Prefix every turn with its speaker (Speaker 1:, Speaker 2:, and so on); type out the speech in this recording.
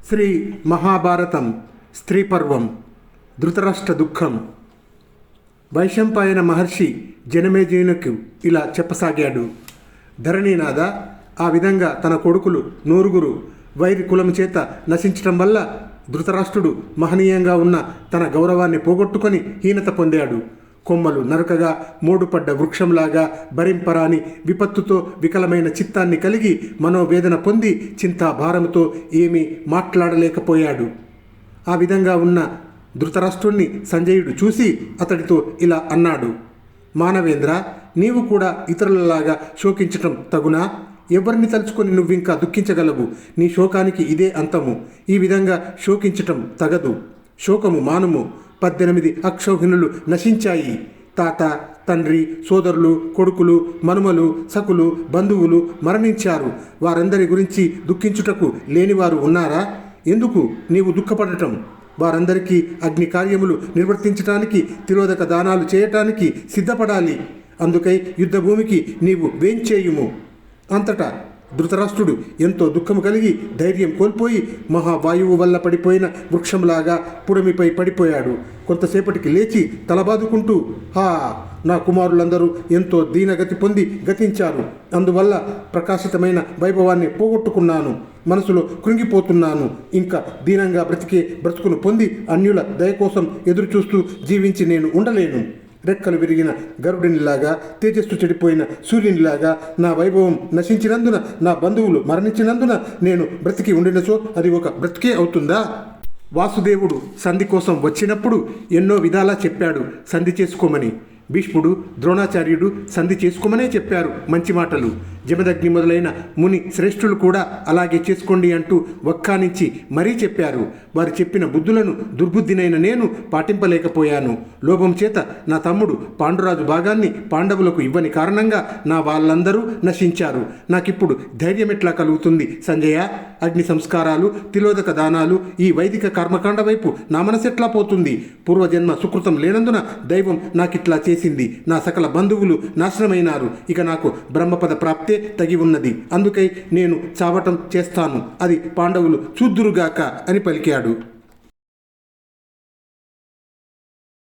Speaker 1: శ్రీ మహాభారతం స్త్రీ పర్వం ధృతరాష్ట్ర దుఃఖం. వైశంపాయన మహర్షి జనమేజయునికి ఇలా చెప్పసాగాడు. ధరణీనాథ, ఆ విధంగా తన కొడుకులు 9 వైరి కులము చేత నశించటం వల్ల ధృతరాష్ట్రుడు మహనీయంగా ఉన్న తన గౌరవాన్ని పోగొట్టుకొని హీనత పొందాడు. కొమ్మలు నరకగా మోడుపడ్డ వృక్షంలాగా భరింపరాని విపత్తుతో వికలమైన చిత్తాన్ని కలిగి మనోవేదన పొంది చింతాభారముతో ఏమీ మాట్లాడలేకపోయాడు. ఆ విధంగా ఉన్న ధృతరాష్ట్రుణ్ణి సంజయుడు చూసి అతడితో ఇలా అన్నాడు. మానవేంద్ర, నీవు కూడా ఇతరులలాగా శోకించటం తగునా? ఎవరిని తలుచుకొని నువ్వింకా దుఃఖించగలవు? నీ శోకానికి ఇదే అంతము. ఈ విధంగా శోకించటం తగదు. శోకము మానుము. 18 అక్షౌహిణులు నశించాయి. తాత, తండ్రి, సోదరులు, కొడుకులు, మనుమలు, సకులు, బంధువులు మరణించారు. వారందరి గురించి దుఃఖించుటకు లేనివారు ఉన్నారా? ఎందుకు నీవు దుఃఖపడటం? వారందరికీ అగ్ని కార్యములు నిర్వర్తించటానికి, తిరోధక దానాలు చేయటానికి సిద్ధపడాలి. అందుకై యుద్ధభూమికి నీవు వేంచేయుము. అంతటా ధృతరాష్ట్రుడు ఎంతో దుఃఖము కలిగి ధైర్యం కోల్పోయి మహావాయువు వల్ల పడిపోయిన వృక్షంలాగా పుడమిపై పడిపోయాడు. కొంతసేపటికి లేచి తలబాదుకుంటూ, నా కుమారులందరూ ఎంతో దీనగతి పొంది గతించారు. అందువల్ల ప్రకాశితమైన వైభవాన్ని పోగొట్టుకున్నాను. మనసులో కృంగిపోతున్నాను. ఇంకా దీనంగా బ్రతుకును పొంది అన్యుల దయ కోసం ఎదురుచూస్తూ జీవించి నేను ఉండలేను. రెక్కలు విరిగిన గరుడినిలాగా, తేజస్సు చెడిపోయిన సూర్యునిలాగా నా వైభవం నశించినందున, నా బంధువులు మరణించినందున నేను బ్రతికి ఉండినచో అది ఒక బ్రతికే అవుతుందా? వాసుదేవుడు సంధి కోసం వచ్చినప్పుడు ఎన్నో విధాలా చెప్పాడు సంధి చేసుకోమని. భీష్ముడు, ద్రోణాచార్యుడు సంధి చేసుకోమనే చెప్పారు మంచి మాటలు. జమదగ్ని మొదలైన ముని శ్రేష్ఠులు కూడా అలాగే చేసుకోండి అంటూ వక్కానించి మరీ చెప్పారు. వారు చెప్పిన బుద్ధులను దుర్బుద్ధినైన నేను పాటింపలేకపోయాను. లోభం చేత నా తమ్ముడు పాండురాజు భాగాన్ని పాండవులకు ఇవ్వని కారణంగా నా వాళ్ళందరూ నశించారు. నాకిప్పుడు ధైర్యం ఎట్లా కలుగుతుంది సంజయ? అగ్ని సంస్కారాలు, తిలోదక దానాలు, ఈ వైదిక కర్మకాండ వైపు నా మనసెట్లా పోతుంది? పూర్వజన్మ సుకృతం లేనందున దైవం నాకిట్లా చేసింది. నా సకల బంధువులు నాశనమైనారు. ఇక నాకు బ్రహ్మపద ప్రాప్తే తగి ఉన్నది. అందుకై నేను చావటం చేస్తాను. అది పాండవులు చూద్దురుగాక అని పలికాడు.